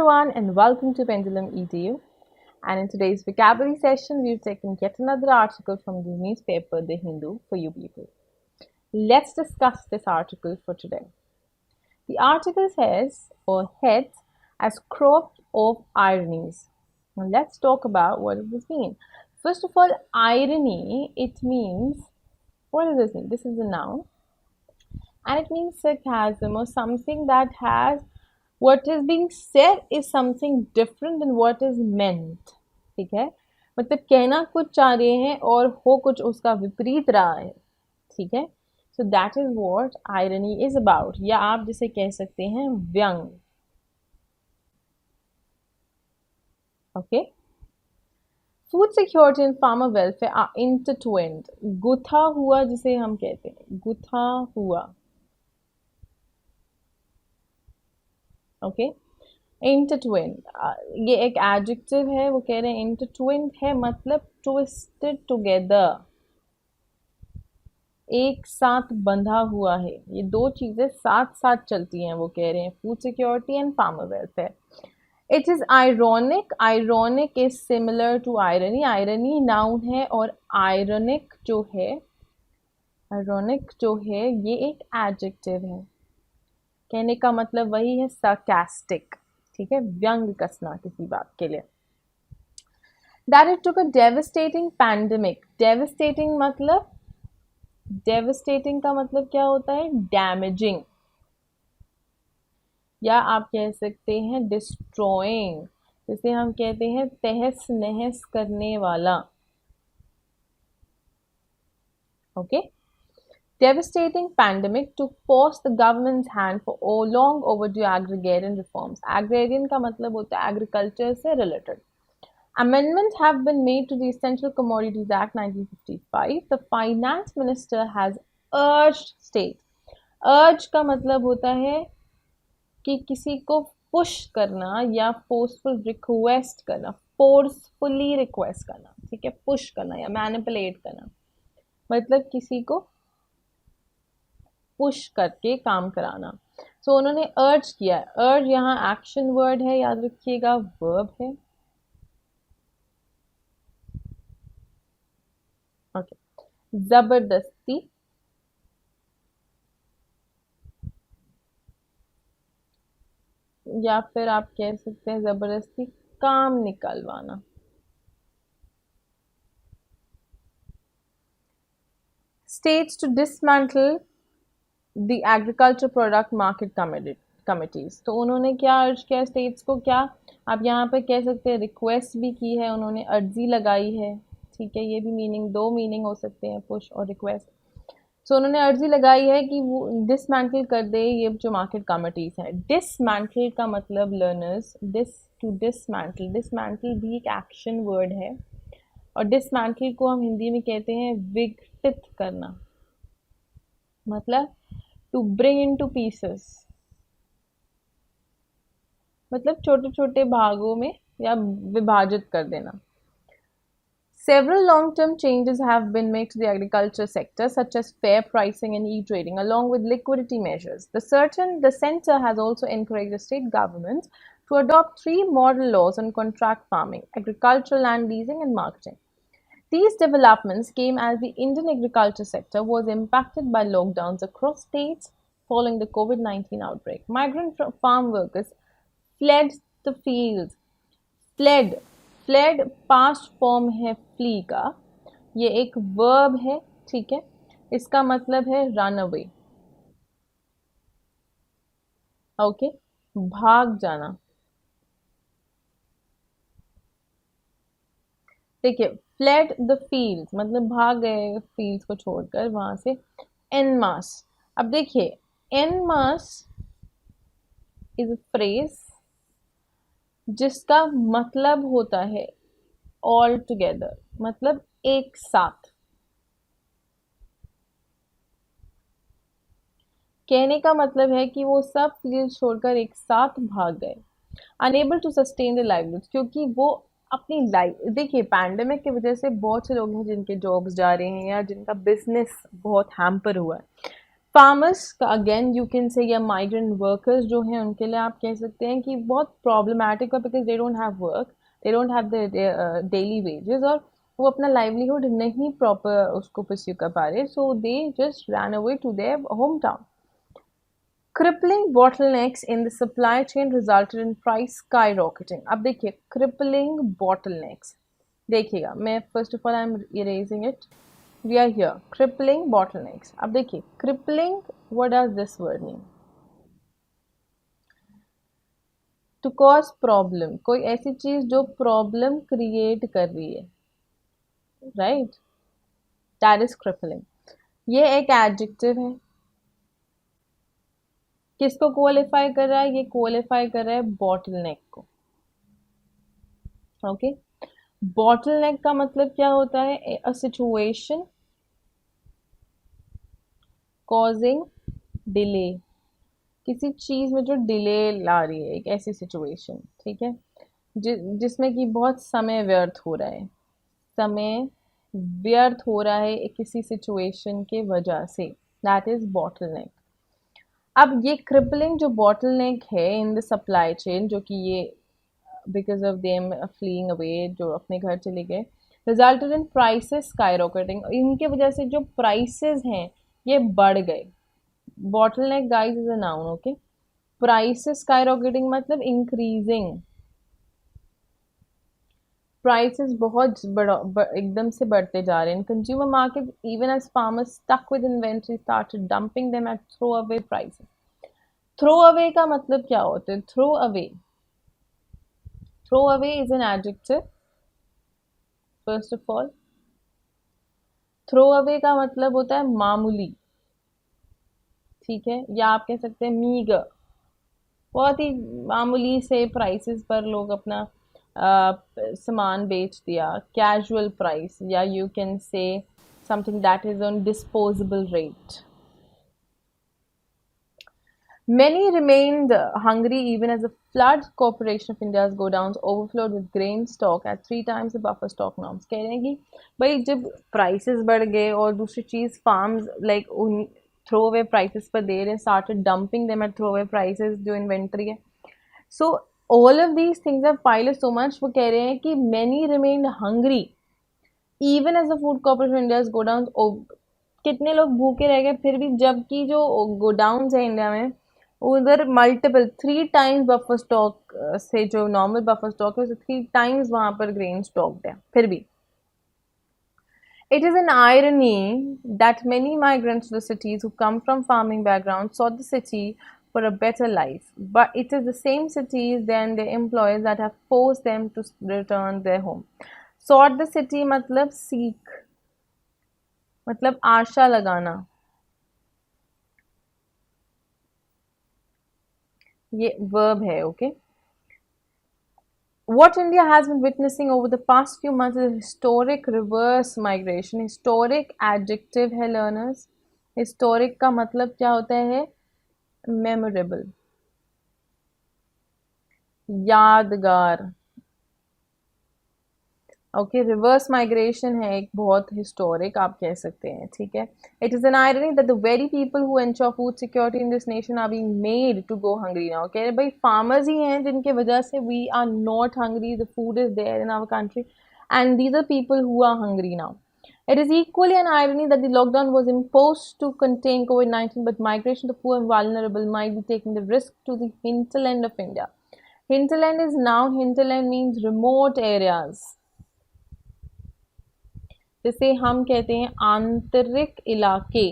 everyone and welcome to Pendulum EDU. And in today's vocabulary session, we've taken yet another article from the newspaper The Hindu for you people. Let's discuss this article for today. The article says or heads as crop of ironies. Now let's talk about what does this mean. First of all, irony, it means, what does this mean? This is a noun and it means sarcasm or something that has what is being said is something different than what is meant. ठीक है, मतलब कहना कुछ चाह रहे हैं और हो कुछ उसका विपरीत रहा है. ठीक है, so that is what irony is about, या आप जिसे कह सकते हैं व्यंग. Okay, food security and farmer welfare are intertwined. गुथा हुआ जिसे हम कहते हैं, गुथा हुआ. ओके, इंटरट्विन ये एक एडजेक्टिव है. वो कह रहे हैं इंटरट्विन है मतलब ट्विस्टेड टुगेदर, एक साथ बंधा हुआ है. ये दो चीजें साथ साथ चलती हैं. वो कह रहे हैं food security and farmer welfare. It is ironic. Ironic is similar to irony. Irony noun है और आयरनिक जो है, आयरॉनिक जो है ये एक एडजेक्टिव है. कहने का मतलब वही है, sarcastic. ठीक है, व्यंग कसना किसी बात के लिए. That it took a devastating pandemic. Devastating मतलब, devastating का मतलब क्या होता है? Damaging, या आप कह सकते हैं destroying, जिसे हम कहते हैं तहस नहस करने वाला. Okay, devastating pandemic to force the government's hand for long overdue agrarian reforms. Agrarian का मतलब होता है agriculture से related. Amendments have been made to the Essential Commodities Act 1955. The finance minister has urged states. Urge का मतलब होता है कि किसी को push करना या forceful request करना, forcefully request करना. ठीक है, push करना या manipulate करना, मतलब किसी को पुश करके काम कराना. सो उन्होंने अर्ज किया. अर्ज यहाँ एक्शन वर्ड है, याद रखिएगा, वर्ब है. ओके, जबरदस्ती, या फिर आप कह सकते हैं जबरदस्ती काम निकलवाना. States to dismantle The Agriculture Product Market Committees. तो उन्होंने क्या अर्ज किया स्टेट्स को? क्या आप यहाँ पे कह सकते हैं रिक्वेस्ट भी की है, उन्होंने अर्जी लगाई है. ठीक है, ये भी मीनिंग, दो मीनिंग हो सकते हैं, पुश और रिक्वेस्ट. सो उन्होंने अर्जी लगाई है कि वो डिसमेंटल कर दे ये जो मार्केट कमिटीज हैं. डिसमेंटल का मतलब लर्नर्स, टू डिसमेंटल, डिसमेंटल भी एक एक्शन वर्ड है और डिसमेंटल को हम हिंदी में कहते हैं विघटित करना, मतलब to bring into pieces, मतलब छोटे छोटे भागों में या विभाजित कर देना. Several long-term changes have been made to the agriculture sector, such as fair pricing and e-trading, along with liquidity measures. The centre has also encouraged the state governments to adopt 3 model laws on contract farming, agricultural land leasing, and marketing. These developments came as the Indian agriculture sector was impacted by lockdowns across states following the COVID-19 outbreak. Migrant farm workers fled the fields. Fled past form है flee का, ये एक verb है. ठीक है, इसका मतलब है run away. ओके, भाग जाना. देखिए, फ्लेड द फील्ड्स मतलब भाग गए फील्ड्स को छोड़कर वहां से. एन मास, अब देखिए en masse is a phrase जिसका मतलब होता है ऑल टुगेदर, मतलब एक साथ. कहने का मतलब है कि वो सब फील्ड छोड़कर एक साथ भाग गए. Unable to sustain the livelihood, क्योंकि वो अपनी लाइफ, देखिए पैंडेमिक की वजह से बहुत से लोग हैं जिनके जॉब्स जा रहे हैं या जिनका बिजनेस बहुत हैम्पर हुआ है. फार्मर्स का अगेन यू कैन से या माइग्रेंट वर्कर्स जो हैं उनके लिए आप कह सकते हैं कि बहुत प्रॉब्लमैटिक है, because they don't have work, they don't have the daily wages, और वो अपना लाइवलीहुड नहीं प्रॉपर उसको परस्यू कर पा रहे, so they just ran away to their home town. Crippling bottlenecks in the supply chain resulted in price skyrocketing. अब देखिए crippling bottlenecks, देखिएगा मैं first of all I am erasing it. We are here crippling bottlenecks. अब देखिए crippling, what does this word mean? To cause problem, कोई ऐसी चीज जो प्रॉब्लम क्रिएट कर रही है, राइट, दैट इज crippling. ये एक एडजेक्टिव है. किसको क्वालिफाई कर रहा है? ये क्वालिफाई कर रहा है बॉटलनेक को. ओके, बॉटलनेक का मतलब क्या होता है? अ सिचुएशन कॉजिंग डिले, किसी चीज में जो डिले ला रही है, एक ऐसी सिचुएशन, ठीक है, जिसमें कि बहुत समय व्यर्थ हो रहा है, समय व्यर्थ हो रहा है किसी सिचुएशन के वजह से, दैट इज बॉटलनेक. अब ये क्रिपलिंग जो बॉटलनेक है इन द सप्लाई चेन, जो कि ये because of them fleeing away, जो अपने घर चले गए, रिजल्टेड इन प्राइसेस स्काईरॉकेटिंग. इनके वजह से जो प्राइसेस हैं ये बढ़ गए. Bottleneck guys is a noun, okay. Prices skyrocketing मतलब इंक्रीजिंग. प्राइसेस बहुत एकदम से बढ़ते जा रहे हैं. Consumer market even as farmers stuck with inventory started dumping them at throw away prices. Throw away का मतलब क्या होता है? Throw away, throw away is an adjective. First of all, throw away का मतलब होता है मामूली, ठीक है, या आप कह सकते हैं मीगर. बहुत ही मामूली से प्राइसेस पर लोग अपना सामान बेच दिया, कैजुअल प्राइस, या you can say something that is on disposable rate. Many remained hungry even as the flood corporation of India's godowns overflowed with grain stock at 3 times the buffer stock norms. कह रहे हैं कि भाई जब prices बढ़ गए और दूसरी चीज़ फार्म्स लाइक उन थ्रो अवे प्राइसेस पर दे रहे हैं, started dumping them at throw away prices जो इन्वेंट्री है. So all of these things have piled so much. वो कह रहे हैं कि many remained hungry even as the food corporation of India's godowns, कितने लोग भूखे रह गए फिर भी, जबकि जो गोडाउन्स है इंडिया में उधर मल्टीपल 3 टाइम्स बफर स्टॉक से, जो नॉर्मल बफर स्टॉक है उसे 3 टाइम्स वहां पर ग्रेन स्टॉक्ड है फिर भी. It is an irony that many migrants to the cities who come from farming backgrounds sought the city for a better life, but it is the same cities then their employers that have forced them to return their home. Sought the city मतलब seek, मतलब आशा लगाना, ये verb है, okay. What India has been witnessing over the past few months is a historic reverse migration. Historic adjective है learners. Historic का मतलब क्या होता है? Memorable, यादगार. ओके, रिवर्स माइग्रेशन है एक बहुत हिस्टोरिक आप कह सकते हैं, ठीक है. It is an irony that the very people who ensure food security in this nation are being made to go hungry now. कह रहे भाई फार्मर्स ही हैं जिनके वजह से we are not hungry, the food is there in our country, and these are people who are hungry now. It is equally an irony that the lockdown was imposed to contain COVID-19, but migration to poor and vulnerable might be taking the risk to the hinterland of India. Hinterland is noun. Hinterland means remote areas. जिसे हम कहते हैं आंतरिक इलाके.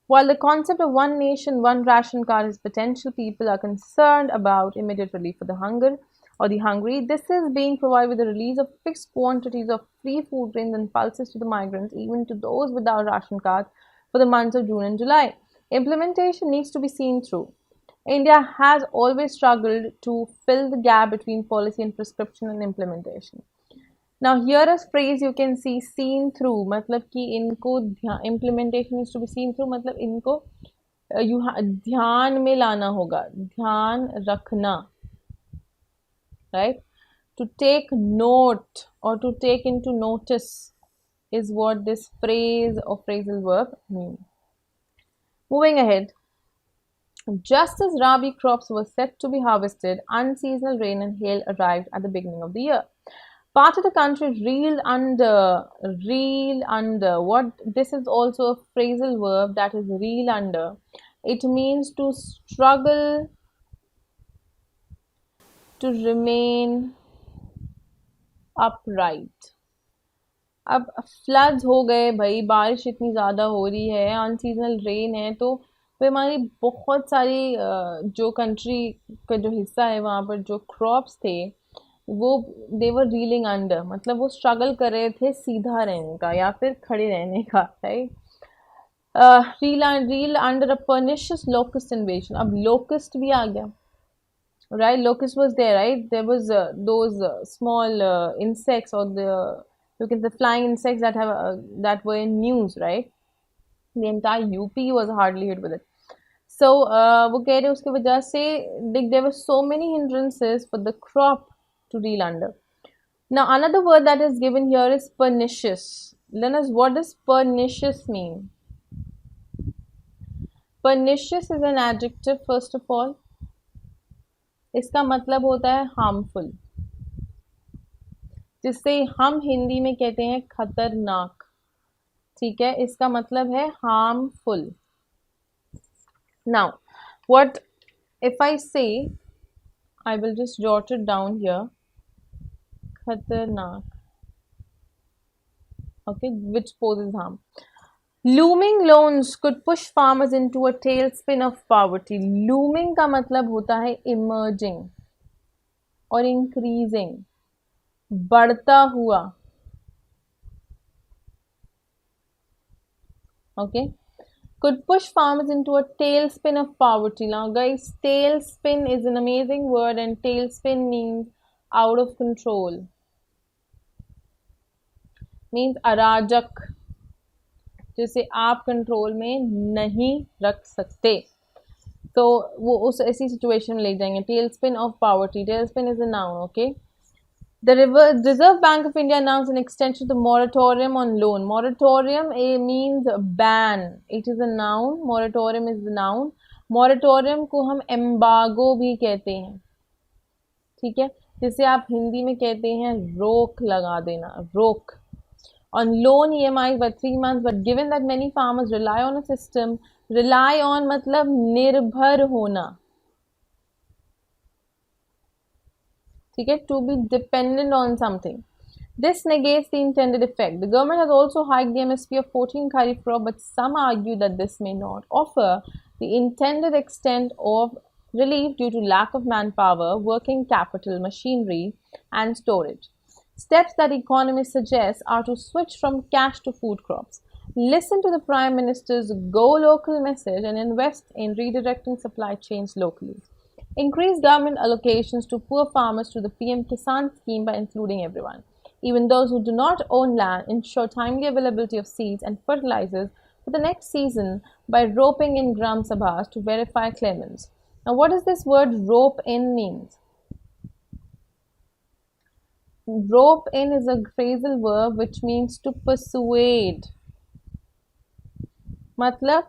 While the concept of one nation, one ration card is potential, people are concerned about immediate relief for the hunger or the hungry. This is being provided with the release of fixed quantities of free food grains and pulses to the migrants, even to those without ration cards, for the months of June and July. Implementation needs to be seen through. India has always struggled to fill the gap between policy and prescription and implementation. Now here a phrase you can see, seen through, मतलब कि इनको implementation needs to be seen through, मतलब इनको ध्यान में लाना होगा, ध्यान रखना, right? To take note or to take into notice. is what this phrase or phrasal verb means. Moving ahead, just as Rabi crops were set to be harvested, unseasonal rain and hail arrived at the beginning of the year. Part of the country reeled under. What this is also a phrasal verb, that is reel under. It means to struggle, to remain upright. अब floods हो गए भाई, बारिश इतनी ज़्यादा हो रही है, अनसीजनल रेन है, तो फिर हमारी बहुत सारी जो कंट्री का जो हिस्सा है वहाँ पर जो क्रॉप्स थे वो देवर रीलिंग अंडर, मतलब वो स्ट्रगल कर रहे थे सीधा रहने का या फिर खड़े रहने का, right. Reel under a pernicious locust invasion. अब लोकस्ट भी आ गया, right? Locust was there, right? There was those small insects, or look at the flying insects that have that were in news, right? The entire UP was hardly hit with it. So वो कह रहे उसके वजह से there were so many hindrances for the crop to reel under. Now another word that is given here is pernicious. Learners, what does pernicious mean? Pernicious is an adjective first of all. इसका मतलब होता है harmful, जिससे हम हिंदी में कहते हैं खतरनाक. ठीक है, इसका मतलब है harmful. Now what if I say, I will just jot it down here, खतरनाक. Okay, which poses harm. Looming loans could push farmers into a tailspin of poverty. Looming का मतलब होता है emerging और increasing, बढ़ता हुआ. Okay, could push farmers into a tailspin of poverty. Now guys, tailspin is an amazing word, and tailspin means out of control, means अराजक, जिसे आप कंट्रोल में नहीं रख सकते, तो वो उस ऐसी सिचुएशन में ले जाएंगे. Tailspin of poverty. Tailspin is a noun. Okay, the Reserve Bank of India announced an extension to the moratorium on loan. Moratorium means ban. It is a noun. Moratorium is the noun. Moratorium को हम एम्बागो भी कहते हैं, ठीक है, जिसे आप हिंदी में कहते हैं रोक लगा देना, रोक. On loan EMIs by 3 months, but given that many farmers rely on a system, rely on मतलब निर्भर होना, ठीक है, to be dependent on something. This negates the intended effect. The government has also hiked the MSP of 14 kharif crop, but some argue that this may not offer the intended extent of relief due to lack of manpower, working capital, machinery, and storage. Steps that economists suggest are to switch from cash to food crops, listen to the Prime Minister's Go Local message, and invest in redirecting supply chains locally. Increase government allocations to poor farmers through the PM Kisan scheme by including everyone, even those who do not own land. Ensure timely availability of seeds and fertilizers for the next season by roping in Gram Sabhas to verify claimants. Now, what does this word rope in means? Rope in is a phrasal verb which means to persuade. मतलब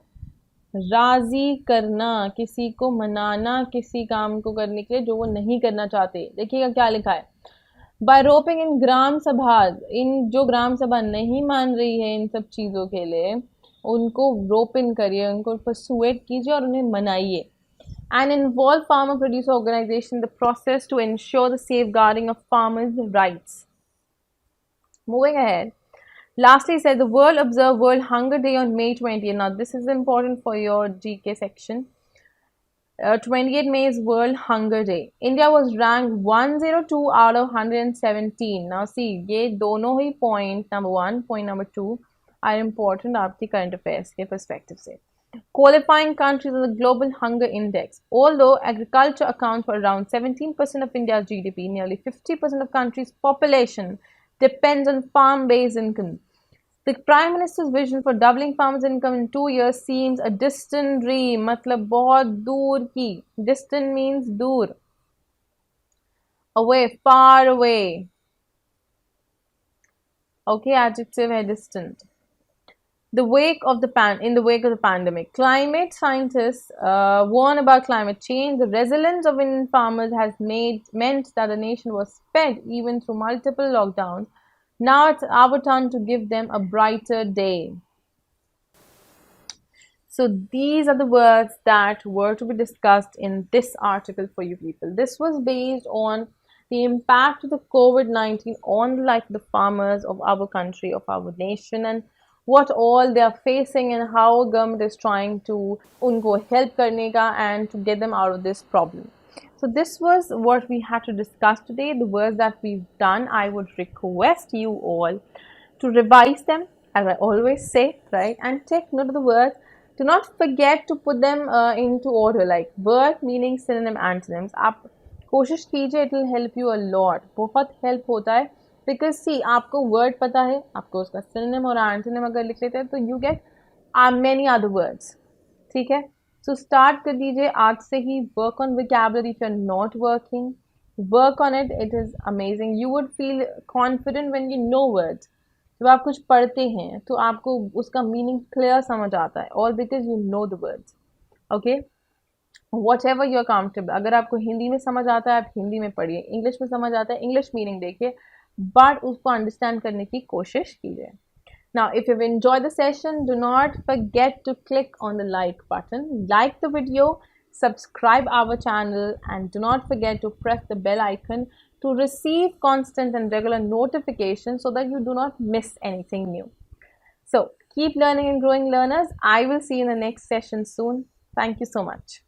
राजी करना, किसी को मनाना किसी काम को करने के लिए जो वो नहीं करना चाहते. देखिएगा क्या लिखा है, बाय रोपिंग इन ग्राम सभा. इन जो ग्राम सभा नहीं मान रही है इन सब चीज़ों के लिए, उनको रोप इन करिए, उनको परसुएट कीजिए और उन्हें मनाइए. And involve farmer producer organization in the process to ensure the safeguarding of farmers' rights. Moving ahead, lastly said the World observed World Hunger Day on May 20th. Now this is important for your GK section. 28 May is World Hunger Day. India was ranked 102 out of 117. Now see, ये दोनों ही point number 1, point number 2 are important आपकी current affairs के perspective से. Qualifying countries on the Global Hunger Index. Although agriculture accounts for around 17% of India's GDP, nearly 50% of the country's population depends on farm-based income. The Prime Minister's vision for doubling farmers' income in 2 years seems a distant dream. मतलब बहुत दूर की. Distant means दूर. Away, far away. Okay, adjective है distant. In the wake of the pandemic, climate scientists warn about climate change. The resilience of Indian farmers has meant that the nation was fed even through multiple lockdowns. Now it's our turn to give them a brighter day. So these are the words that were to be discussed in this article for you people. This was based on the impact of the COVID-19 on the life of the farmers of our country, of our nation, and what all they are facing and how government is trying to unko help karne ka and to get them out of this problem. So this was what we had to discuss today. The words that we've done, I would request you all to revise them, as I always say, right? And take note of the words. Do not forget to put them into order, like word, meaning, synonym, antonyms. आप कोशिश कीजिए, it will help you a lot. बहुत help होता है because see आपको word पता है, आपको उसका synonym और antonym अगर लिख लेते हैं तो you get many other words. ठीक है? So start कर दीजिए आज से ही. Work on vocabulary if you're not working. Work on it. It is amazing. You would feel confident when you know words. जब आप कुछ पढ़ते हैं तो आपको उसका मीनिंग क्लियर समझ आता है, all because you know the words. Okay, whatever you are comfortable. अगर आपको हिंदी में समझ आता है आप हिंदी में पढ़िए, इंग्लिश में समझ आता है इंग्लिश मीनिंग देखिए, बट उसको अंडरस्टैंड करने की कोशिश कीजिए. Now, if you've enjoyed the session, do not forget to click on the like button, like the video, subscribe our channel, and do not forget to press the bell icon to receive constant and regular notifications so that you do not miss anything new. So, keep learning and growing, learners. I will see you in the next session soon. Thank you so much.